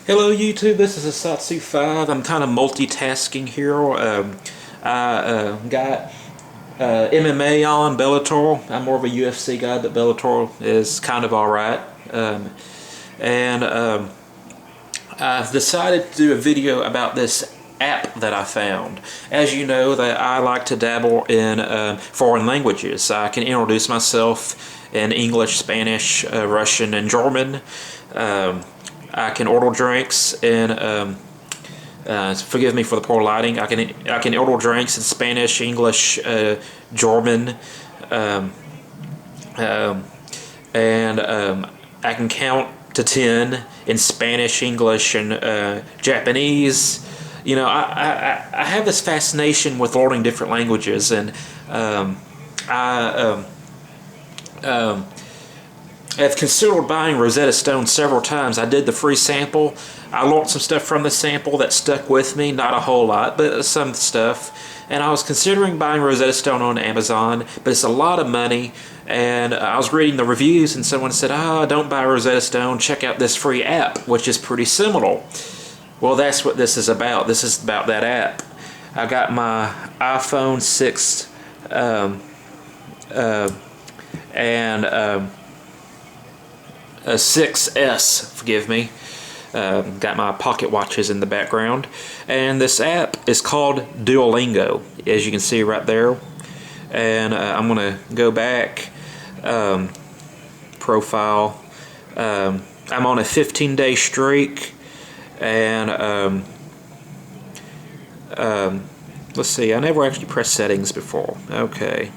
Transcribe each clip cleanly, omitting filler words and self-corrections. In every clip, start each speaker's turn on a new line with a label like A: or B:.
A: Hello YouTube, this is Asatsu5. I'm kind of multitasking here. I got MMA on, Bellator. I'm more of a UFC guy, but Bellator is kind of alright. I've decided to do a video about this app that I found. As you know, that I like to dabble in foreign languages. I can introduce myself in English, Spanish, Russian, and German. I can order drinks in forgive me for the poor lighting. I can order drinks in Spanish, English, German, and I can count to 10 in Spanish, English, and Japanese. You know, I have this fascination with learning different languages, and I've considered buying Rosetta Stone several times. I did the free sample. I learned some stuff from the sample that stuck with me, not a whole lot, but some stuff. And I was considering buying Rosetta Stone on Amazon, but it's a lot of money. And I was reading the reviews, and someone said, don't buy Rosetta Stone, check out this free app, which is pretty similar. Well, that's what this is about. This is about that app. I got my iPhone 6 a 6S, forgive me. Got my pocket watches in the background. And this app is called Duolingo, as you can see right there. And I'm going to go back, profile. I'm on a 15-day streak. And let's see, I never actually pressed settings before. Okay.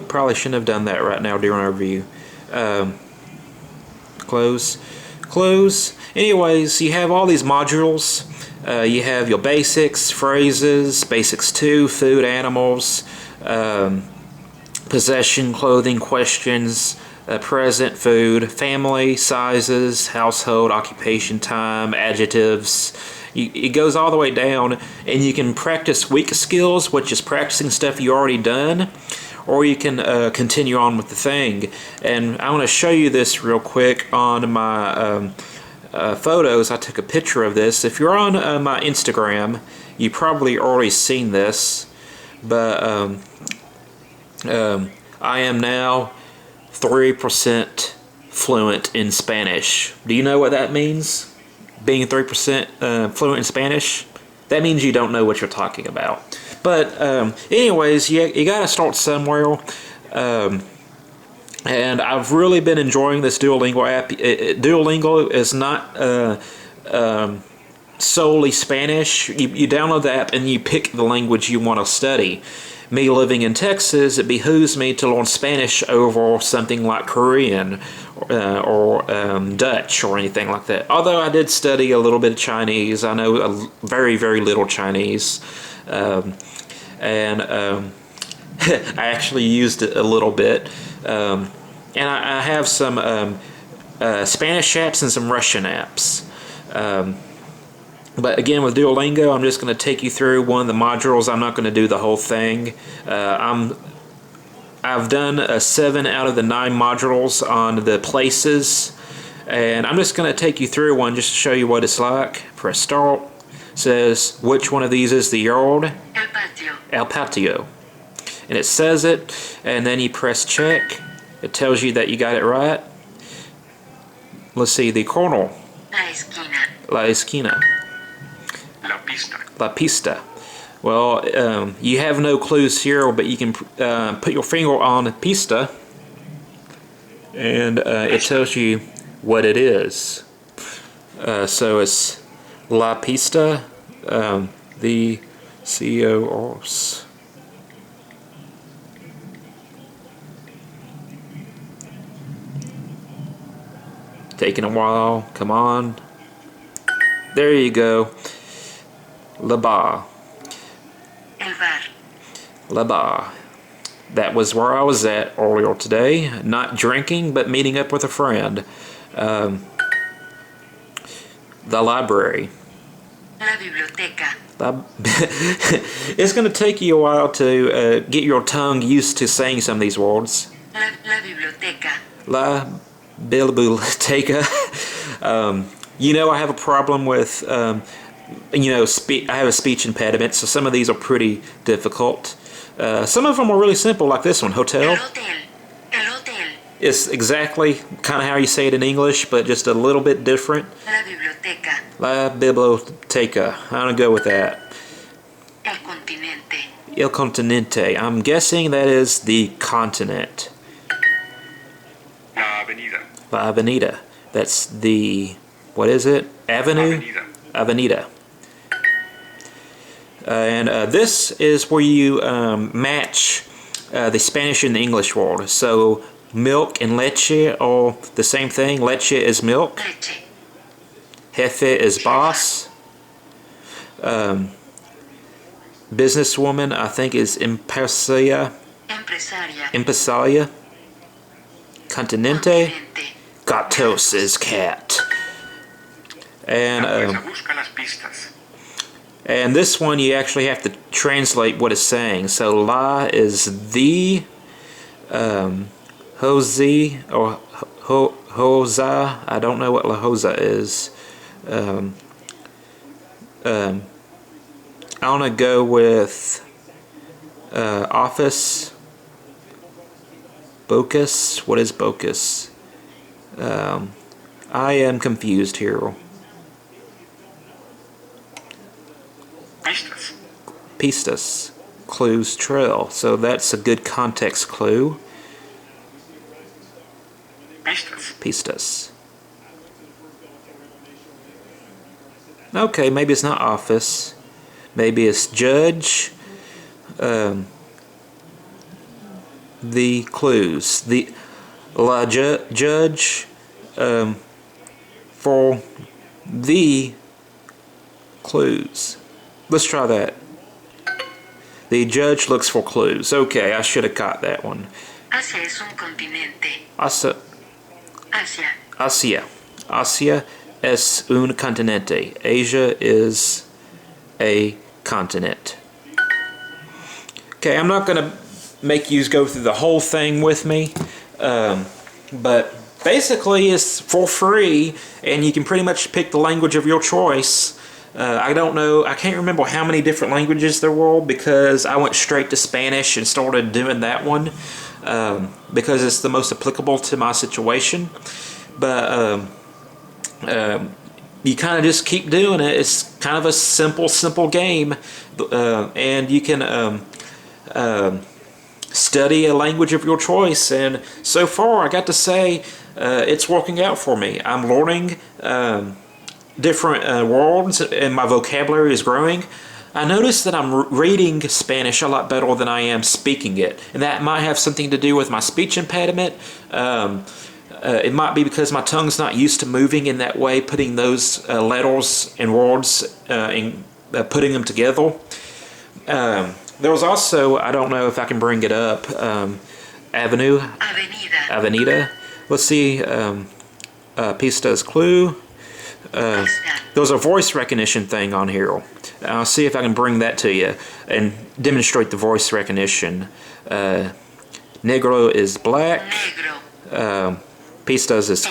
A: Probably shouldn't have done that right now during our review. Close. Anyways, you have all these modules. You have your basics, phrases, basics 2, food, animals, possession, clothing, questions, present, food, family, sizes, household, occupation, time, adjectives. It goes all the way down, and you can practice weak skills, which is practicing stuff you already done, or you can continue on with the thing. And I want to show you this real quick on my photos. I took a picture of this. If you're on my Instagram, you probably already seen this, but I am now 3% fluent in Spanish. Do you know what that means? Being 3% fluent in Spanish? That means you don't know what you're talking about. But anyways, you gotta start somewhere. And I've really been enjoying this Duolingo app. Duolingo is not solely Spanish. You download the app and you pick the language you want to study. Me living in Texas, it behooves me to learn Spanish over something like Korean or Dutch or anything like that. Although I did study a little bit of Chinese. I know very, very little Chinese. I actually used it a little bit. And I have some Spanish apps and some Russian apps. But again, with Duolingo, I'm just going to take you through one of the modules. I'm not going to do the whole thing. I've done 7 out of the 9 modules on the places, and I'm just going to take you through one just to show you what it's like. Press start. It says, which one of these is the yard?
B: El patio.
A: El patio. And it says it, and then you press check. It tells you that you got it right. Let's see, the corner.
B: La esquina.
A: La esquina.
B: La pista.
A: La pista. Well, you have no clues here, but you can put your finger on pista, and it tells you what it is. So it's La Pista, the CORs. Taking a while. Come on. There you go. La Bar.
B: El bar.
A: La Bar. That was where I was at earlier today. Not drinking, but meeting up with a friend. The library.
B: La biblioteca.
A: It's going to take you a while to get your tongue used to saying some of these words.
B: La biblioteca.
A: La biblioteca. You know, I have a problem with, you know, I have a speech impediment, so some of these are pretty difficult. Some of them are really simple, like this one,
B: El
A: hotel.
B: hotel. El hotel.
A: It's exactly kind of how you say it in English, but just a little bit different.
B: La biblioteca.
A: La biblioteca. I'm gonna go with that.
B: El continente.
A: El continente. I'm guessing that is the continent.
B: La avenida.
A: La avenida. That's the, what is it? Avenue? Avenida. And this is where you match the Spanish and the English word. So milk and leche are the same thing. Leche is milk.
B: Leche.
A: Jefe is boss. Businesswoman, I think, is empresaria.
B: Empresaria.
A: Empresaria. Continente.
B: Continente.
A: Gatos is cat. And
B: busca las pistas.
A: and this one you actually have to translate what it's saying. So la is the, Jose or Hosa. I don't know what la Hosa is. I'm gonna go with office. Bocus. What is Bocus? I am confused here.
B: Pistas.
A: Pistas. Clues, trail. So that's a good context clue.
B: Pistas.
A: Pistas. Okay, maybe it's not office. Maybe it's judge. The clues. The judge for the clues. Let's try that. The judge looks for clues. Okay, I should have caught that one.
B: Asia es un continente.
A: Asia.
B: Asia.
A: Asia. Asia es un continente. Asia is a continent. Okay, I'm not going to make you go through the whole thing with me, but basically it's for free, and you can pretty much pick the language of your choice. I don't know, I can't remember how many different languages there were because I went straight to Spanish and started doing that one because it's the most applicable to my situation. But you kind of just keep doing it. It's kind of a simple game, and you can study a language of your choice. And so far, I got to say, it's working out for me. I'm learning different words, and my vocabulary is growing. I noticed that I'm reading Spanish a lot better than I am speaking it, and that might have something to do with my speech impediment. It might be because my tongue's not used to moving in that way, putting those letters and words and putting them together. There was also, I don't know if I can bring it up, Avenida. Let's see, Pista's clue. There's a voice recognition thing on here. I'll see if I can bring that to you and demonstrate the voice recognition. Negro is black.
B: Negro.
A: Pistas is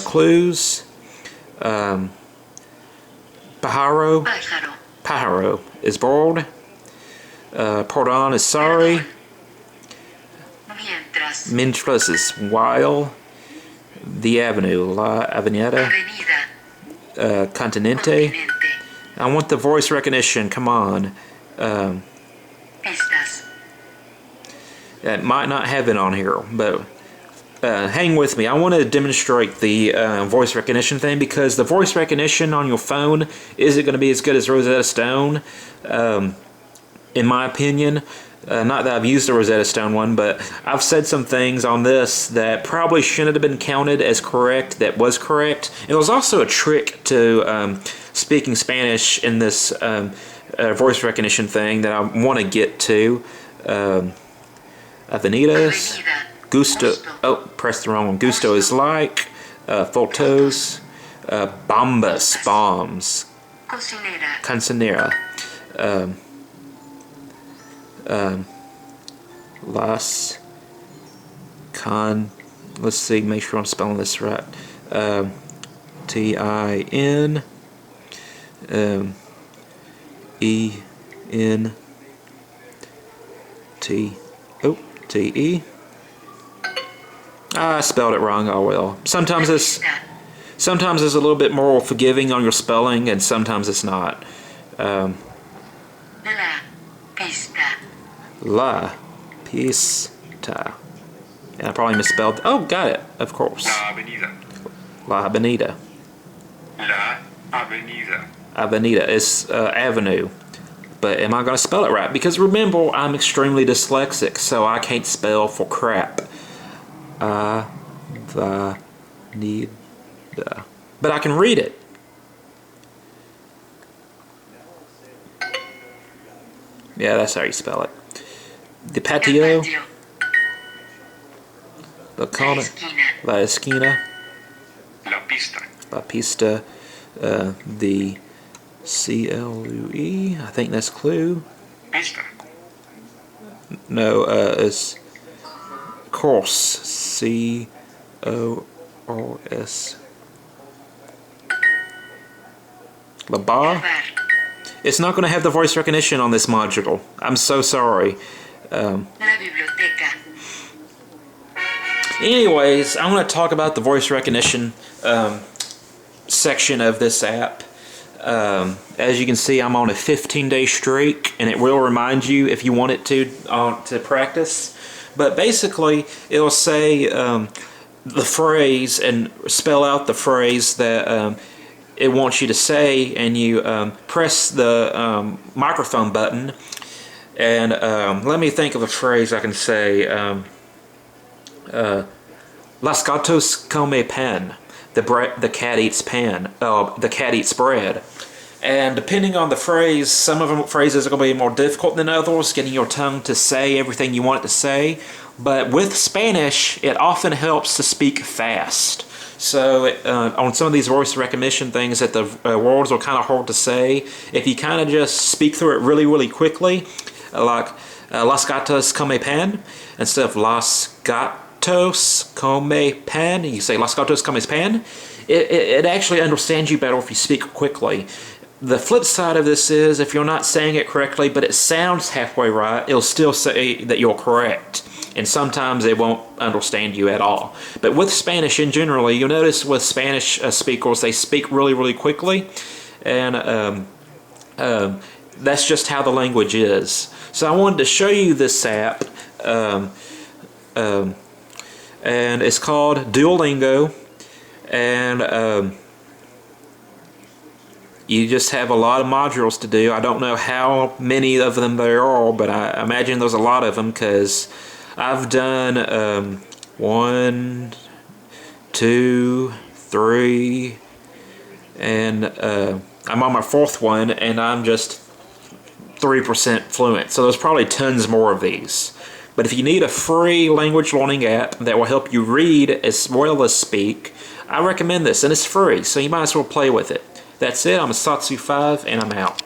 A: clues.
B: Pájaro.
A: Pájaro is bored. Pardon is sorry. Mientras is while. The avenue, La Avenida. Continente. I want the voice recognition, come on. It might not have it on here, but hang with me. I want to demonstrate the voice recognition thing because the voice recognition on your phone isn't going to be as good as Rosetta Stone, in my opinion. Not that I've used the Rosetta Stone one, but I've said some things on this that probably shouldn't have been counted as correct that was correct. And there was also a trick to speaking Spanish in this voice recognition thing that I want to get to. Avenidas. Gusto. Oh, pressed the wrong one. Gusto is like. Photos. Bombas. Bombs. Cancionera. Las let's see, make sure I'm spelling this right. Tin Te. I spelled it wrong. Oh well. Sometimes it's a little bit more forgiving on your spelling, and sometimes it's not.
B: La pista.
A: La pista. And I probably misspelled. Oh, got it. Of course.
C: La avenida.
A: La Avenida.
C: La avenida.
A: Avenida is avenue. But am I going to spell it right? Because remember, I'm extremely dyslexic, so I can't spell for crap. Avenida. But I can read it. Yeah, that's how you spell it. The patio.
B: El patio.
A: The
B: La
A: corner.
B: esquina.
A: La esquina.
C: La pista.
A: La pista. The CLUE. I think that's clue.
C: Pista.
A: No, it's course. CORS. La bar.
B: Bar.
A: It's not going to have the voice recognition on this module. I'm so sorry.
B: La biblioteca.
A: Anyways, I want to talk about the voice recognition section of this app. As you can see, I'm on a 15-day streak, and it will remind you if you want it to practice. But basically, it'll say the phrase and spell out the phrase that it wants you to say, and you press the microphone button. And let me think of a phrase I can say. Las gatos come pan. The cat eats pan. The cat eats bread. And depending on the phrase, some of the phrases are going to be more difficult than others, getting your tongue to say everything you want it to say. But with Spanish, it often helps to speak fast. So on some of these voice recognition things that the words are kind of hard to say, if you kind of just speak through it really, really quickly, like Las gatas come pan, instead of Las gatos come pan, you say Las gatos come pan, it actually understands you better if you speak quickly. The flip side of this is if you're not saying it correctly, but it sounds halfway right, it'll still say that you're correct. And sometimes it won't understand you at all. But with Spanish in general, you'll notice with Spanish speakers, they speak really, really quickly. And that's just how the language is. So I wanted to show you this app. And it's called Duolingo. And you just have a lot of modules to do. I don't know how many of them there are, but I imagine there's a lot of them because I've done 1, 2, 3, and I'm on my 4th one, and I'm just 3% fluent. So there's probably tons more of these. But if you need a free language learning app that will help you read as well as speak, I recommend this, and it's free, so you might as well play with it. That's it. I'm a Satsu5, and I'm out.